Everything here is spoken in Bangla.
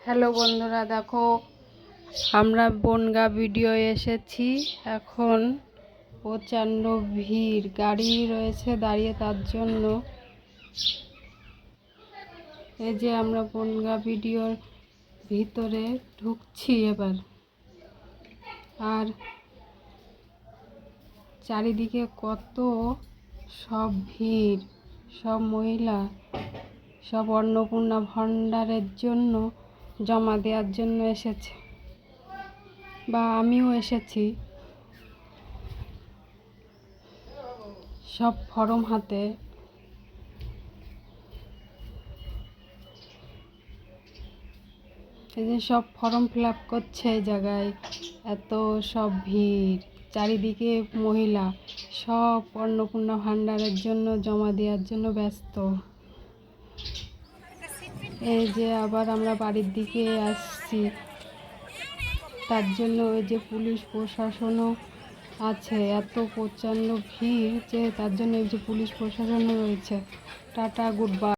হ্যালো বন্ধুরা, দেখো আমরা বনগাঁ ভিডিও এসেছি। এখন প্রচণ্ড ভিড়, গাড়ি রয়েছে দাঁড়িয়ে, তার জন্য এই যে আমরা বনগাঁ ভিডিওর ভিতরে ঢুকছি এবার। আর চারিদিকে কত সব ভিড়, সব মহিলা সব অন্নপূর্ণা ভাণ্ডারের জন্য জমা দেওয়ার জন্য এসেছে, বা আমিও এসেছি। সব ফর্ম হাতে, এই যে সব ফর্ম ফিল আপ করছে। এই জায়গায় এত সব ভিড়, চারিদিকে মহিলা সব অন্নপূর্ণা ভাণ্ডারের জন্য জমা দেওয়ার জন্য ব্যস্ত। এই যে আবার আমরা বাড়ির দিকে আসছি, তার জন্য ওই যে পুলিশ প্রশাসনও আছে। এত প্রচণ্ড ভিড় যে তার জন্য এই যে পুলিশ প্রশাসনও রয়েছে। Tata, good bye.